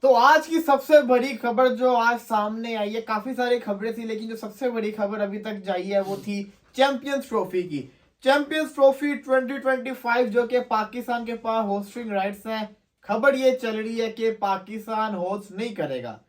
तो आज की सबसे बड़ी खबर जो आज सामने आई है, काफी सारी खबरें थी लेकिन जो सबसे बड़ी खबर अभी तक जाई है वो थी चैंपियंस ट्रॉफी की। चैंपियंस ट्रॉफी 2025 जो कि पाकिस्तान के पास होस्टिंग राइट्स हैं। खबर ये चल रही है कि पाकिस्तान होस्ट नहीं करेगा।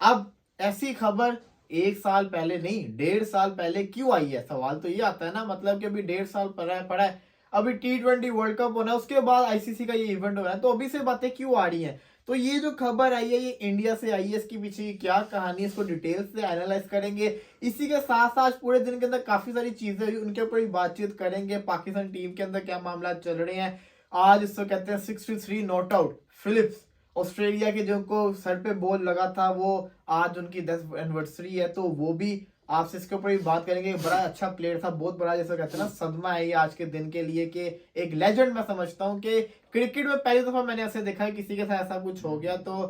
अब ऐसी खबर 1 साल पहले नहीं, 1.5 साल पहले क्यों आई है? सवाल तो ये आता है ना, मतलब कि अभी 1.5 साल पड़ा है। अभी T20 वर्ल्ड कप होना है, उसके बाद आईसीसी का ये इवेंट हो रहा है, तो अभी से बातें क्यों आ रही हैं? तो ये जो खबर आई है ये इंडिया से आई है, इसके पीछे की क्या कहानी है इसको डिटेल से एनालाइज करेंगे। इसी के साथ साथ पूरे दिन के अंदर काफी सारी चीजें हुई उनके ऊपर भी बातचीत करेंगे। पाकिस्तान टीम के अंदर क्या मामला चल रहे हैं। आज इसको कहते हैं 63 नॉट आउट फिलिप्स, ऑस्ट्रेलिया के जो को सर पे बॉल लगा था, वो आज उनकी 10 एनिवर्सरी है, तो वो भी आपसे इसके ऊपर भी बात करेंगे। बड़ा अच्छा प्लेयर था, बहुत बड़ा जैसा कहते हैं ना सदमा है ये आज के दिन के लिए कि एक लेजेंड मैं समझता हूँ कि क्रिकेट में पहली दफा मैंने ऐसे देखा है किसी के साथ ऐसा कुछ हो गया। तो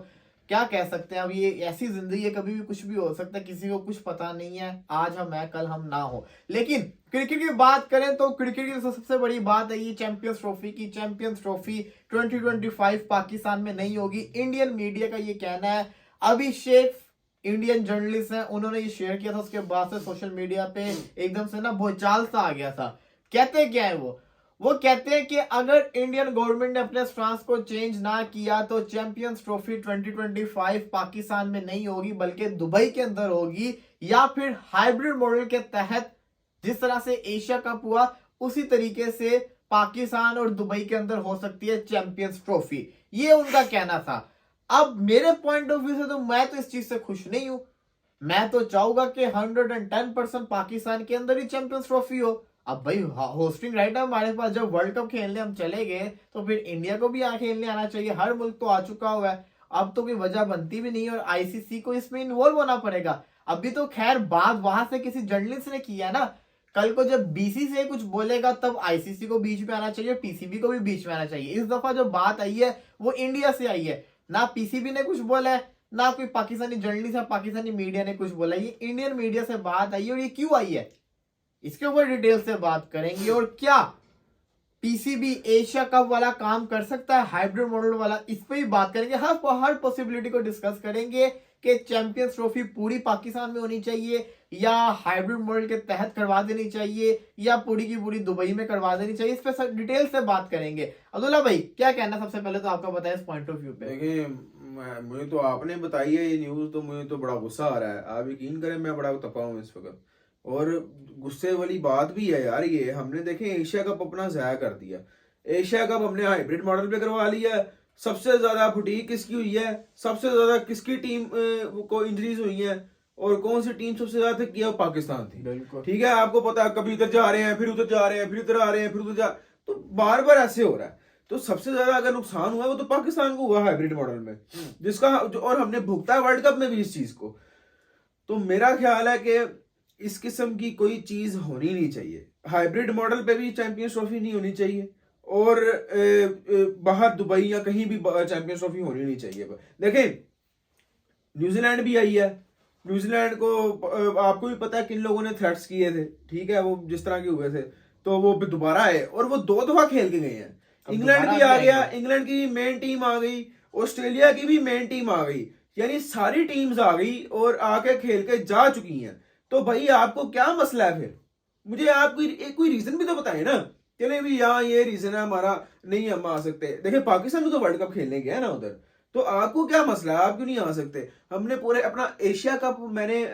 क्या कह सकते हैं, अब ये ऐसी जिंदगी है, कभी भी कुछ भी हो सकता है, किसी को कुछ पता नहीं है। आज हम है, कल हम ना हो। लेकिन क्रिकेट की बात करें तो क्रिकेट की सबसे बड़ी बात है ये चैंपियंस ट्रॉफी की। चैंपियंस ट्रॉफी 2025 पाकिस्तान में नहीं होगी, इंडियन मीडिया का ये कहना है। अभिषेक इंडियन जर्नलिस्ट हैं, उन्होंने ये शेयर किया था, उसके बाद से सोशल मीडिया पे एकदम से ना भूचाल सा आ गया था। कहते क्या है वो कहते हैं कि अगर इंडियन गवर्नमेंट ने अपने स्टांस को चेंज ना किया तो चैंपियंस ट्रॉफी 2025 पाकिस्तान में नहीं होगी बल्कि दुबई के अंदर होगी, या फिर हाइब्रिड मॉडल के तहत जिस तरह से एशिया कप हुआ उसी तरीके से पाकिस्तान और दुबई के अंदर हो सकती है चैंपियंस ट्रॉफी। ये उनका कहना था। अब मेरे पॉइंट ऑफ व्यू से तो मैं तो इस चीज से खुश नहीं हूं। मैं तो चाहूंगा कि 110% पाकिस्तान के अंदर ही चैंपियंस ट्रॉफी हो। अब भाई होस्टिंग राइट है हमारे पास, जब वर्ल्ड कप खेलने हम चले गए तो फिर इंडिया को भी खेलने आना चाहिए। हर मुल्क तो आ चुका हुआ है, अब तो कोई वजह बनती भी नहीं है और आईसीसी को इसमें इन्वॉल्व होना पड़ेगा। अभी तो खैर बात वहां से किसी जर्नलिस्ट ने किया ना, कल को जब बीसीसीआई कुछ बोलेगा तब आईसीसी को बीच में आना चाहिए, पीसीबी को भी बीच में आना चाहिए। इस दफा जो बात आई है वो इंडिया से आई है, ना पीसीबी ने कुछ बोला है ना कोई पाकिस्तानी जर्नलिस्ट या पाकिस्तानी मीडिया ने कुछ बोला। ये इंडियन मीडिया से बात आई है और ये क्यों आई है इसके ऊपर डिटेल से बात करेंगे। और क्या पीसीबी एशिया कप वाला काम कर सकता है, हाइब्रिड मॉडल वाला, इस पर भी बात करेंगे। हर पॉसिबिलिटी को डिस्कस करेंगे कि चैंपियंस ट्रॉफी पूरी पाकिस्तान में होनी चाहिए या हाइब्रिड मॉडल के तहत करवा देनी चाहिए या पूरी की पूरी दुबई में करवा देनी चाहिए। इस पर डिटेल से बात करेंगे। अब्दुल्ला भाई क्या कहना, सबसे पहले तो आपका बताएं इस पॉइंट ऑफ व्यू पे। देखिए, मुझे तो आपने बताई है ये न्यूज़, तो मुझे तो बड़ा गुस्सा आ रहा है। आप यकीन करें, मैं बड़ा तपा हूँ इस वक्त। और गुस्से वाली बात भी है यार, ये हमने देखे एशिया कप अपना ज़ाया कर दिया। एशिया कप हमने हाइब्रिड मॉडल पे करवा लिया। सबसे ज़्यादा फटीक किसकी हुई है, सबसे ज़्यादा किसकी टीम को इंजरीज हुई है, और कौन सी टीम सबसे ज़्यादा किया, पाकिस्तान थी। बिल्कुल ठीक है, आपको पता है, कभी इधर जा रहे हैं फिर उधर जा रहे हैं, फिर इधर आ रहे हैं फिर उधर जा, तो बार बार ऐसे हो रहा है। तो सबसे ज्यादा अगर नुकसान हुआ है वो तो पाकिस्तान को हुआ हाइब्रिड मॉडल में, जिसका और हमने भुगता है वर्ल्ड कप में भी इस चीज को। तो मेरा ख्याल है कि इस किस्म की कोई चीज होनी नहीं चाहिए। हाइब्रिड मॉडल पे भी चैंपियंस ट्रॉफी नहीं होनी चाहिए, और बाहर दुबई या कहीं भी चैंपियंस ट्रॉफी होनी नहीं चाहिए। देखें, न्यूजीलैंड भी आई है। न्यूजीलैंड को आपको भी पता है किन लोगों ने थ्रेट्स किए थे, ठीक है, वो जिस तरह के हुए थे, तो वो दोबारा आए और वो 2 दफा खेल के गए हैं। इंग्लैंड भी आ गया, इंग्लैंड की मेन टीम आ गई, ऑस्ट्रेलिया की भी मेन टीम आ गई, यानी सारी टीम्स आ गई और आके खेल के जा चुकी हैं। तो भाई आपको क्या मसला है फिर? मुझे आप कोई रीजन भी तो बताएं ना। चले भी यहाँ ये रीजन है हमारा, नहीं हम आ सकते। देखिए, पाकिस्तान भी तो वर्ल्ड कप खेलने गया ना उधर, तो आपको क्या मसला है, आप क्यों नहीं आ सकते? हमने पूरे अपना एशिया कप,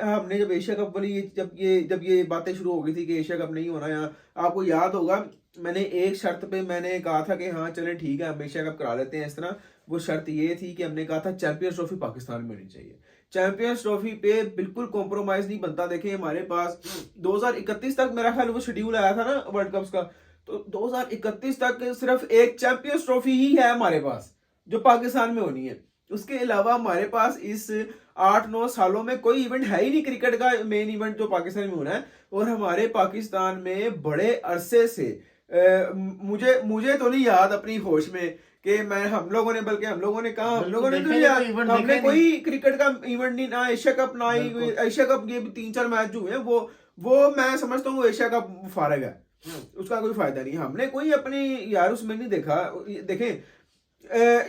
हमने जब एशिया कप वाली जब ये बातें शुरू हो गई थी कि एशिया कप नहीं होना यहाँ, आपको याद होगा मैंने एक शर्त पे मैंने कहा था कि हाँ चलें ठीक है हम एशिया कप करा लेते हैं इस तरह। वो शर्त ये थी कि हमने कहा था चैंपियंस ट्रॉफी पाकिस्तान में होनी चाहिए। चैंपियंस ट्रॉफी पे बिल्कुल कॉम्प्रोमाइज नहीं बनता। देखिए, हमारे पास 2031 तक मेरा ख्याल वो शेड्यूल आया था ना वर्ल्ड कप्स का, तो 2031 तक सिर्फ एक चैंपियंस ट्रॉफी ही है हमारे पास जो पाकिस्तान में होनी है। उसके अलावा हमारे पास इस 8-9 सालों में कोई इवेंट है ही नहीं क्रिकेट का मेन इवेंट जो पाकिस्तान में होना है। और हमारे पाकिस्तान में बड़े अरसे से मुझे तो नहीं याद अपनी होश में कि हम लोगों ने कहा, हम लोगों ने तो यार हमने कोई क्रिकेट का इवेंट नहीं, ना एशिया कप, ना ही एशिया कप, ये 3-4 मैच हुए हैं, वो मैं समझता हूँ एशिया कप फारग है, उसका कोई फायदा नहीं। हमने कोई अपनी यार उसमें नहीं देखा। देखें,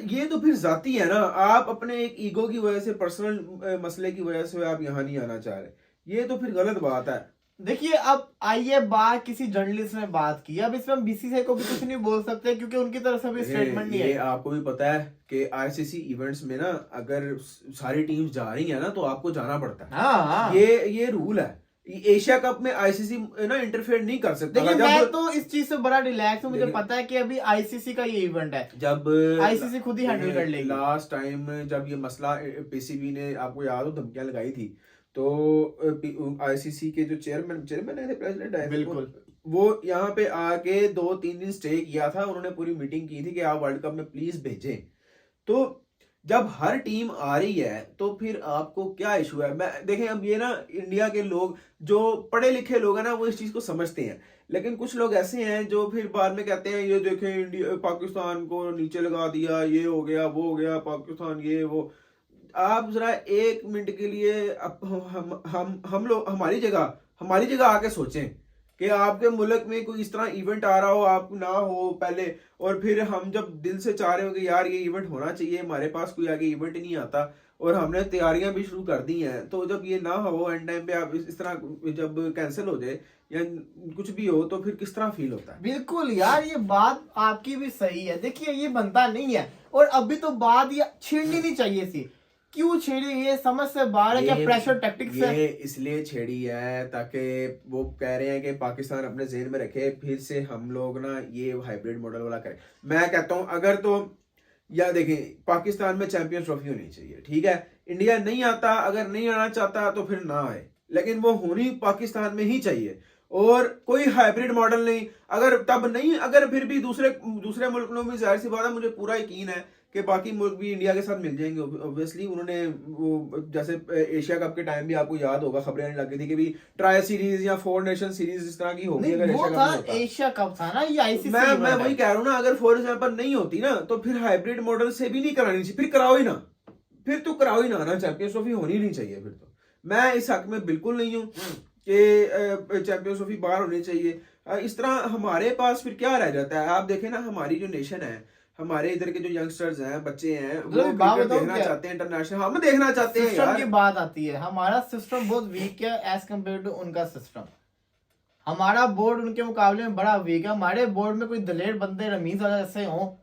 ये तो फिर जाती है ना, आप अपने एक ईगो की वजह से, पर्सनल मसले की वजह से आप यहाँ नहीं आना चाह रहे, ये तो फिर गलत बात है। देखिए अब आइए बात, किसी जर्नलिस्ट ने बात की, अब इसमें हम बीसीसीआई को भी कुछ नहीं बोल सकते क्योंकि उनकी तरफ से भी स्टेटमेंट नहीं ये है। आपको भी पता है कि आईसीसी इवेंट्स में ना अगर सारी टीम्स जा रही है ना तो आपको जाना पड़ता है। हाँ हाँ, ये रूल है। एशिया कप में आईसीसी ना इंटरफेयर नहीं कर सकता। देखिए मैं तो इस चीज से बड़ा रिलैक्स हूँ, मुझे पता है कि अभी आईसीसी का ये इवेंट है, जब आईसीसी खुद ही हैंडल कर लेगी। लास्ट टाइम जब ये मसला पीसीबी ने, आपको याद हो, धमकियां लगाई थी, तो आईसीसी के जो चेयरमैन आए थे, प्रेसिडेंट आए थे, बिल्कुल, वो यहाँ पे आके 2-3 दिन स्टे किया था। उन्होंने पूरी मीटिंग की थी कि आप वर्ल्ड कप में प्लीज भेजें। तो जब हर टीम आ रही है तो फिर आपको क्या इशू है? मैं देखें, अब ये ना इंडिया के लोग जो पढ़े लिखे लोग हैं ना वो इस चीज को समझते हैं, लेकिन कुछ लोग ऐसे हैं जो फिर बाद में कहते हैं ये देखें इंडिया पाकिस्तान को नीचे लगा दिया, ये हो गया वो हो गया, पाकिस्तान ये वो। आप जरा 1 मिनट के लिए हम लोग हमारी जगह आके सोचें कि आपके मुल्क में कोई इस तरह इवेंट आ रहा हो, आप ना हो पहले, और फिर हम जब दिल से चाह रहे हो कि यार ये इवेंट होना चाहिए, हमारे पास कोई आगे इवेंट नहीं आता और हमने तैयारियां भी शुरू कर दी हैं, तो जब ये ना हो एंड टाइम पे आप इस तरह जब कैंसिल हो जाए या कुछ भी हो तो फिर किस तरह फील होता है? बिल्कुल यार, ये बात आपकी भी सही है। देखिए ये बनता नहीं है, और अभी तो बात ये छेड़नी नहीं चाहिए थी। क्यों छेड़ी, ये समझ से बाहर है, क्या प्रेशर टैक्टिक्स है? ये इसलिए छेड़ी है ताकि वो कह रहे हैं कि पाकिस्तान अपने जेहन में रखे, फिर से हम लोग ना ये हाइब्रिड मॉडल वाला करें। मैं कहता हूं अगर तो, या देखें, पाकिस्तान में चैंपियंस ट्रॉफी होनी चाहिए, ठीक है, इंडिया नहीं आता, अगर नहीं आना चाहता तो फिर ना आए, लेकिन वो होनी पाकिस्तान में ही चाहिए, और कोई हाइब्रिड मॉडल नहीं। अगर तब नहीं, अगर फिर भी दूसरे मुल्कों में, जाहिर सी बात है, मुझे पूरा यकीन है कि बाकी मुल्क भी इंडिया के साथ मिल जाएंगे। ऑब्वियसली उन्होंने वो, जैसे एशिया कप के टाइम भी आपको याद होगा खबरें आने लगी थी कि भी ट्राई सीरीज या 4 नेशन सीरीज इस तरह की होगी अगर वो एशिया था कप में होता। एशिया कप था ना, ये आईसीसी मैं वही कह रहा हूँ ना, अगर फॉर एग्जाम्पल नहीं होती ना तो फिर हाइब्रिड मॉडल से भी नहीं करानी चाहिए, फिर कराओ ही ना, फिर तो कराओ ही ना चैंपियंस ट्रॉफी होनी नहीं चाहिए। फिर तो मैं इस हक में बिल्कुल नहीं हूँ कि चैंपियंस ट्रॉफी बाहर होनी चाहिए। इस तरह हमारे पास फिर क्या रह जाता है? आप देखें ना, हमारी जो नेशन है, हमारे इधर के जो यंगस्टर्स हैं, बच्चे हैं, वो क्रिकेट देखना चाहते हैं, इंटरनेशनल हम देखना चाहते हैं यार। की बात आती है, हमारा सिस्टम बहुत वीक है एज कम्पेयर टू उनका सिस्टम। हमारा बोर्ड उनके मुकाबले में बड़ा वीक है। हमारे बोर्ड में कोई दलेर बंदे रमीज वाला जैसे हो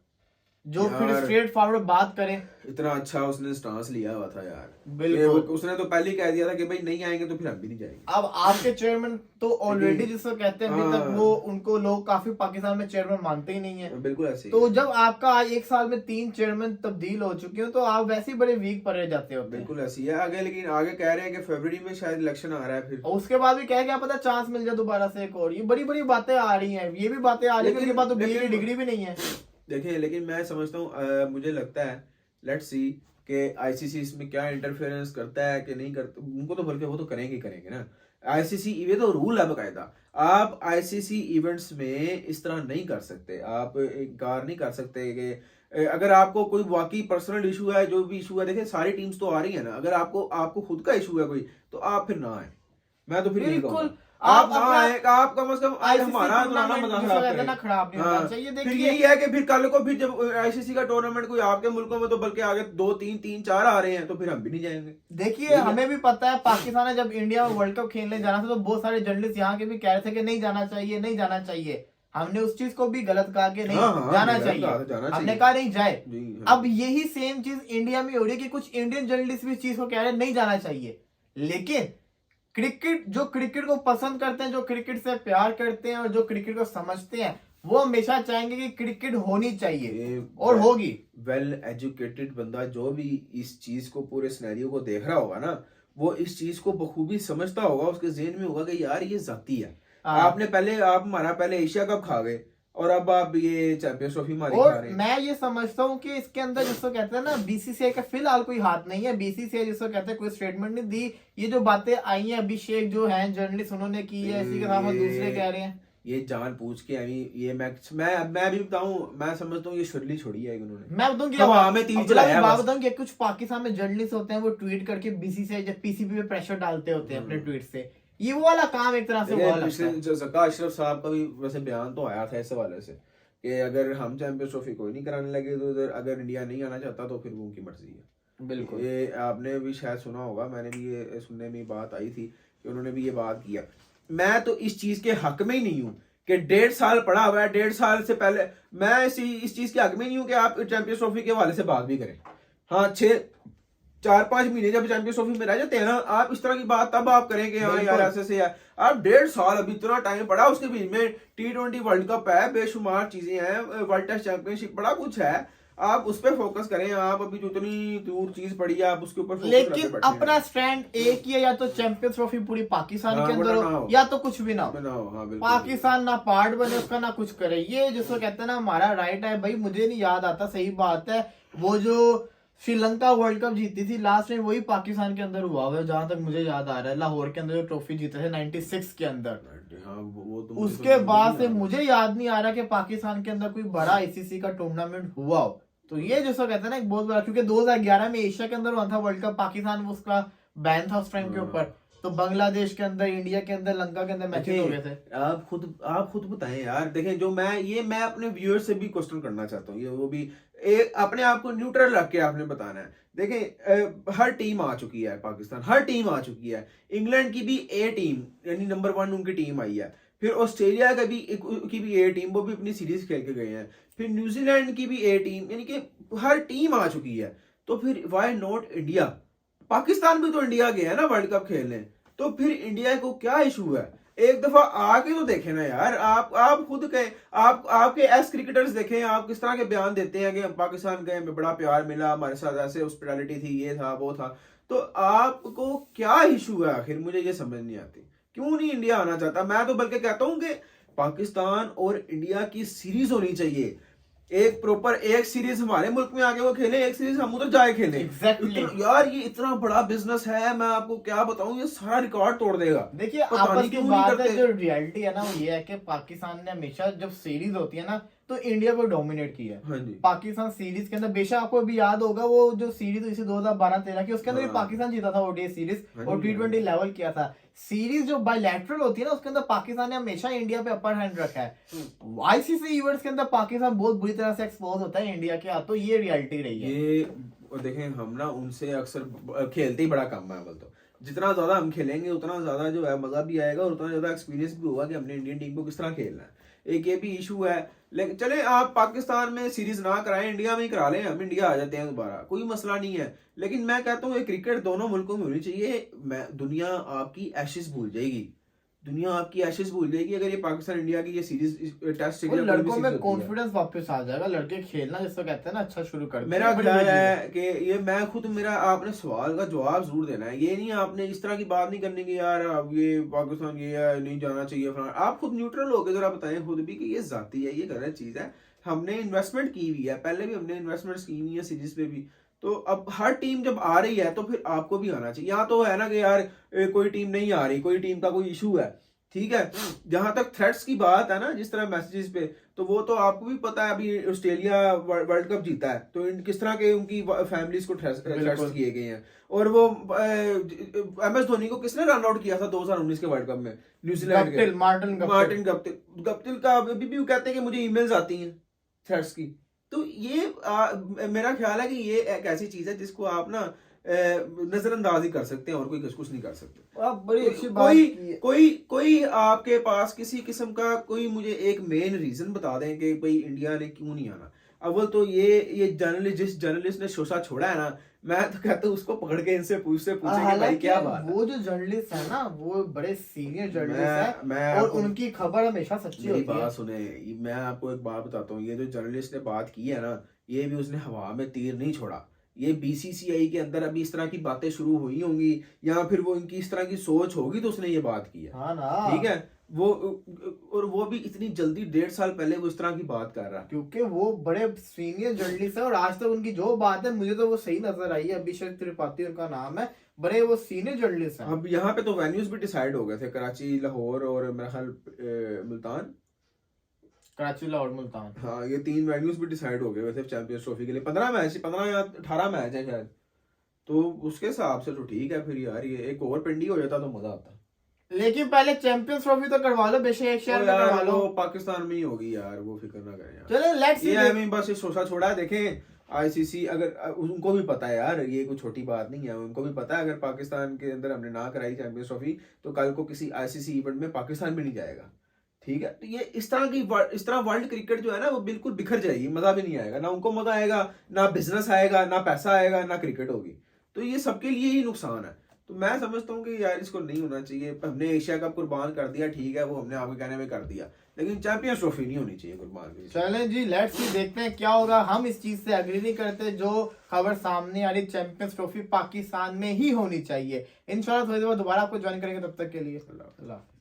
जो फिर स्ट्रेट फॉरवर्ड बात करें। इतना अच्छा उसने स्टांस लिया हुआ था यार, बिल्कुल। उसने तो पहले ही कह दिया था कि भाई नहीं आएंगे तो फिर हम भी नहीं जाएंगे। अब आपके चेयरमैन तो ऑलरेडी जिसको कहते हैं अभी तक वो, उनको लोग काफी पाकिस्तान में चेयरमैन मानते ही नहीं है। बिल्कुल ऐसे। तो जब आपका 1 साल में 3 चेयरमैन तब्दील हो चुके हो तो आप वैसे ही बड़े वीक पड़े जाते हो। बिल्कुल ऐसी है आगे, लेकिन आगे कह रहे हैं कि फरवरी में शायद इलेक्शन आ रहा है, फिर उसके बाद भी क्या पता चांस मिल जाए दोबारा से एक और। ये बड़ी बड़ी बातें आ रही है, ये भी बातें आ रही है, उनके पास तो बीए की डिग्री भी नहीं है। देखें, लेकिन मैं समझता हूँ, मुझे लगता है, लेट्स सी कि आईसीसी इसमें क्या इंटरफेरेंस करता है कि नहीं करता। उनको तो बल्कि वो तो करेंगे ना। आईसीसी ये तो रूल है बकायदा, आप आईसीसी इवेंट्स में इस तरह नहीं कर सकते, आप इनकार नहीं कर सकते कि अगर आपको कोई वाकई पर्सनल इशू है, जो भी इशू है, देखें सारी टीम्स तो आ रही है ना, अगर आपको खुद का इशू है कोई, तो आप फिर ना आए। मैं तो फिर बिल्कुल आप ना आए, आप कम से कम हमारा खराब नहीं होना चाहिए। फिर यही है कि फिर कल को फिर जब आईसीसी का टूर्नामेंट कोई आपके मुल्कों में, तो बल्कि आगे 2-3-4 आ रहे हैं, तो फिर हम भी नहीं जाएंगे। देखिए हमें भी पता है, पाकिस्तान ने जब इंडिया में वर्ल्ड कप खेलने जाना था तो बहुत सारे जर्नलिस्ट यहाँ के भी कह रहे थे कि नहीं जाना चाहिए, नहीं जाना चाहिए। हमने उस चीज को भी गलत कहा कि नहीं जाना चाहिए, हमने कहा नहीं जाए। अब यही सेम चीज इंडिया में हो रही है कि कुछ इंडियन जर्नलिस्ट भी इस चीज को कह रहे हैं नहीं जाना चाहिए, लेकिन जो क्रिकेट को पसंद करते हैं, जो क्रिकेट से प्यार करते हैं और जो क्रिकेट को समझते हैं, वो हमेशा चाहेंगे कि क्रिकेट होनी चाहिए और होगी। वेल एजुकेटेड बंदा जो भी इस चीज को, पूरे सिनेरियो को देख रहा होगा ना, वो इस चीज को बखूबी समझता होगा, उसके ज़हन में होगा कि यार ये जाती है। आप हमारा पहले एशिया कप खा गए और अब आप ये चैंपियंस ट्रॉफी मारी खा रहे हैं। मैं ये समझता हूँ कि इसके अंदर जिसको कहते हैं ना, बीसीसीआई का फिलहाल कोई हाथ नहीं है। बीसीसीआई जिसको कहते हैं कोई स्टेटमेंट नहीं दी। ये जो बातें आई हैं, अभिषेक जो हैं जर्नलिस्ट, उन्होंने की है, इसी के साथ दूसरे कह रहे हैं ये जान पूछ के। ये मैं भी बताऊं, मैं समझता हूँ ये शुरली छोड़ी है उन्होंने। मैं बताऊं कि कुछ पाकिस्तान में जर्नलिस्ट होते हैं, वो ट्वीट करके बीसीसीआई जब पीसीबी पे प्रेशर डालते होते हैं अपने ट्वीट से। ये वो वाला काम एक तरह से जका अशरफ साहब का भी वैसे बयान तो आया था इस हवाले से कि अगर हम चैंपियंस ट्रॉफी कोई नहीं कराने लगे तो उधर अगर इंडिया नहीं आना चाहता तो फिर वो उनकी मर्जी है। बिल्कुल। ये आपने भी शायद सुना होगा, मैंने भी ये सुनने में बात आई थी कि उन्होंने भी ये बात किया। मैं तो इस चीज के हक में ही नहीं हूँ कि 1.5 साल पड़ा हुआ है, 1.5 साल से पहले मैं इस चीज के हक में नहीं हूँ कि आप चैंपियंस ट्रॉफी के हवाले से बात भी करें। हाँ 4-5 महीने जब चैंपियंस ट्रॉफी में रह जाते हैं ना, आप इस तरह की बात तब आप करें कि हाँ यार ऐसे से यार, आप 1.5 साल अभी इतना टाइम पड़ा, उसके बीच में T20 वर्ल्ड कप है, बेशुमार चीजें हैं, वर्ल्ड टेस्ट चैंपियनशिप बड़ा कुछ है, आप उस पर फोकस करें। आप अभी जो इतनी दूर चीज पड़ी है आप उसके ऊपर फोकस लेकिन अपना स्टैंड एक ही है, या तो चैंपियंस ट्रॉफी पूरी पाकिस्तान के अंदर हो या तो कुछ भी ना हो। पाकिस्तान ना पार्ट बने उसका ना कुछ करे, ये जिसको कहते हैं ना हमारा राइट है भाई। मुझे नहीं याद आता, सही बात है, वो जो श्रीलंका वर्ल्ड कप जीती थी लास्ट में वही पाकिस्तान के अंदर हुआ हुआ है, जहां तक मुझे याद आ रहा है। लाहौर के अंदर जो ट्रॉफी जीते थे 96 के अंदर। उसके बाद से मुझे याद नहीं आ रहा कि पाकिस्तान के अंदर कोई बड़ा आईसीसी का टूर्नामेंट हुआ हो। तो ये जिसको कहते हैं ना एक बहुत बड़ा, क्योंकि 2011 में एशिया के अंदर हुआ था वर्ल्ड कप, पाकिस्तान उसका बैन था उस टाइम के ऊपर। तो बांग्लादेश के अंदर, इंडिया के अंदर, लंका के अंदर मैचेस हो गए थे। आप खुद बताएं यार। देखें जो मैं अपने व्यूअर्स से भी क्वेश्चन करना चाहता हूँ, ये वो भी अपने आप को न्यूट्रल रख के आपने बताना है। देखें हर टीम आ चुकी है, पाकिस्तान हर टीम आ चुकी है। इंग्लैंड की भी ए टीम यानी नंबर 1 उनकी टीम आई है। फिर ऑस्ट्रेलिया की भी ए टीम, वो भी अपनी सीरीज खेल के गए हैं। फिर न्यूजीलैंड की भी ए टीम, यानी कि हर टीम आ चुकी है। तो फिर वाई नॉट इंडिया? पाकिस्तान भी तो इंडिया गया है ना वर्ल्ड कप खेलने, तो फिर इंडिया को क्या इशू है? एक दफा आके तो देखें ना यार। आप खुद कहें, आपके एस क्रिकेटर्स देखें, आप किस तरह के बयान देते हैं कि हम पाकिस्तान गए, हमें बड़ा प्यार मिला, हमारे साथ ऐसे हॉस्पिटैलिटी थी, ये था वो था। तो आपको क्या इशू है आखिर? मुझे ये समझ नहीं आती क्यों नहीं इंडिया आना चाहता। मैं तो बल्कि कहता हूं कि पाकिस्तान और इंडिया की सीरीज होनी चाहिए, एक प्रॉपर एक सीरीज हमारे मुल्क में आके वो खेले, एक सीरीज हम उधर जाए खेले। Exactly. यार ये इतना बड़ा बिजनेस है, मैं आपको क्या बताऊं, ये सारा रिकॉर्ड तोड़ देगा। देखिए आपस की बात है, जो रियलिटी है ना वो ये है कि पाकिस्तान ने हमेशा जब सीरीज होती है ना तो इंडिया को डोमिनेट किया है। हाँ जी। पाकिस्तान सीरीज के अंदर बेशक आपको भी याद होगा वो जो सीरीज हुई थी 2012-13 की, उसके अंदर भी पाकिस्तान जीता था ओडीआई सीरीज और T20 लेवल किया था। सीरीज जो बायलैटरल होती है ना उसके अंदर पाकिस्तान ने हमेशा इंडिया पे अपर हैंड रखा है। आईसीसी इवेंट्स के अंदर पाकिस्तान बहुत बुरी तरह से एक्सपोज होता है इंडिया के हाथों, ये रियलिटी रही है। ये देखें हम ना उनसे अक्सर खेलते ही बड़ा कम है। बोल तो जितना ज्यादा हम खेलेंगे उतना ज्यादा जो है मजा भी आएगा और उतना ज्यादा एक्सपीरियंस भी होगा कि हमने इंडियन टीम को किस तरह खेलना है। एक ये भी इशू है। लेकिन चले आप पाकिस्तान में सीरीज ना कराएं, इंडिया में ही करा लें, हम इंडिया आ जाते हैं दोबारा, कोई मसला नहीं है। लेकिन मैं कहता हूँ ये क्रिकेट दोनों मुल्कों में होनी चाहिए। मैं दुनिया आपकी एशेस भूल जाएगी, दुनिया आपकी एशेस भूल जाएगी अगर ये पाकिस्तान इंडिया की ये सीरीज टेस्ट सीरीज, लड़कों में कॉन्फिडेंस वापस आ जाएगा, लड़के खेलना जिसको कहते हैं ना अच्छा शुरू कर। मेरा ख्याल है कि ये मैं खुद मेरा आपने सवाल का जवाब जरूर देना है। ये नहीं आपने इस तरह की बात नहीं करनी कि यार अब ये पाकिस्तान ये है नहीं जाना चाहिए। आप खुद न्यूट्रल होकर जरा बताएं खुद भी कि ये जाती है, ये गलत चीज है। हमने इन्वेस्टमेंट की हुई है, पहले भी हमने इन्वेस्टमेंट की हुई है सीरीज पे भी। तो अब हर टीम जब आ रही है तो फिर आपको भी आना चाहिए। यहाँ तो है ना कि यार कोई टीम नहीं आ रही, कोई टीम का कोई इशू है, ठीक है। जहां तक थ्रेट्स की बात है ना, जिस तरह मैसेजेस पे, तो वो तो आपको भी पता है। अभी ऑस्ट्रेलिया वर्ल्ड कप जीता है तो किस तरह के उनकी फैमिलीज को थ्रेट्स किए गए हैं। और वो MS धोनी को किसने रन आउट किया था 2019 के वर्ल्ड कप में? न्यूजीलैंड के मार्टिन गप्टिल का अभी भी कहते हैं कि मुझे ईमेल्स आती हैं थ्रेट्स की। तो ये मेरा ख्याल है कि ये एक ऐसी चीज है जिसको आप ना नजरअंदाज ही कर सकते हैं और कोई कुछ नहीं कर सकते। आप बड़ी अच्छी बात कोई आपके पास किसी किस्म का कोई मुझे एक मेन रीजन बता दें कि भाई इंडिया ने क्यों नहीं आना। अव्वल तो ये जर्नलिस्ट, जिस जर्नलिस्ट ने शोषा छोड़ा है ना, मैं तो कहता हूँ उसको पकड़ के इनसे पूछे कि भाई क्या बात है। वो जो जर्नलिस्ट है ना वो बड़े सीनियर जर्नलिस्ट है और उनकी खबर हमेशा सच्ची होती है। बात सुने, मैं आपको एक बात बताता हूँ। ये जो जर्नलिस्ट ने बात की है ना, ये भी उसने हवा में तीर नहीं छोड़ा। ये BCCI के अंदर अभी इस तरह की बातें शुरू हुई होंगी या फिर वो इनकी इस तरह की सोच होगी तो उसने ये बात की है। हाँ ना, ठीक है। वो और वो भी इतनी जल्दी 1.5 साल पहले वो इस तरह की बात कर रहा है, क्योंकि वो बड़े सीनियर जर्नलिस्ट है और आज तक उनकी जो बात है मुझे तो वो सही नजर आई है। अभिषेक त्रिपाठी उनका नाम है, बड़े वो सीनियर जर्नलिस्ट हैं। अब यहाँ पे तो वेन्यूज भी डिसाइड हो गए थे, कराची, लाहौर और मेरा ख्याल मुल्तान। कराची, लाहौर, मुल्तान, हाँ ये 3 वेन्यूज भी डिसाइड हो गए वैसे चैंपियंस ट्रॉफी के लिए। 15 या 18 मैच है शायद। तो उसके हिसाब से तो ठीक है फिर यार, ये एक और पिंडी हो जाता तो मजा आता। लेकिन पहले चैंपियंस ट्रॉफी तो करवा लो, बेशक एक शहर में यार करवा लो। वो पाकिस्तान में ही होगी यार, वो फिक्र ना करें यार। चलो लेट्स ये सी। हमें बस ये सोचा छोड़ा है। देखें आईसीसी अगर उनको भी पता है यार, ये कोई छोटी बात नहीं है, उनको भी पता है अगर पाकिस्तान के अंदर हमने ना कराई चैंपियंस ट्रॉफी तो कल को किसी आईसीसी इवेंट में पाकिस्तान भी नहीं जाएगा। ठीक है, तो ये इस तरह वर्ल्ड क्रिकेट जो है ना वो बिल्कुल बिखर जाएगी, मजा भी नहीं आएगा, ना उनको मजा आएगा, ना बिजनेस आएगा, ना पैसा आएगा, ना क्रिकेट होगी। तो ये सबके लिए ही नुकसान है। तो मैं समझता हूँ कि यार इसको नहीं होना चाहिए। हमने एशिया कप कुर्बान कर दिया, ठीक है, वो हमने आपके कहने में कर दिया, लेकिन चैंपियंस ट्रॉफी नहीं होनी चाहिए कुर्बान की। चलें जी, लेट्स सी, देखते हैं क्या होगा। हम इस चीज से अग्री नहीं करते, जो खबर सामने आ रही चैंपियंस ट्रॉफी पाकिस्तान में ही होनी चाहिए। इंशाल्लाह थोड़ी देर बाद दोबारा आपको ज्वाइन करेंगे, तब तक के लिए अल्लाह।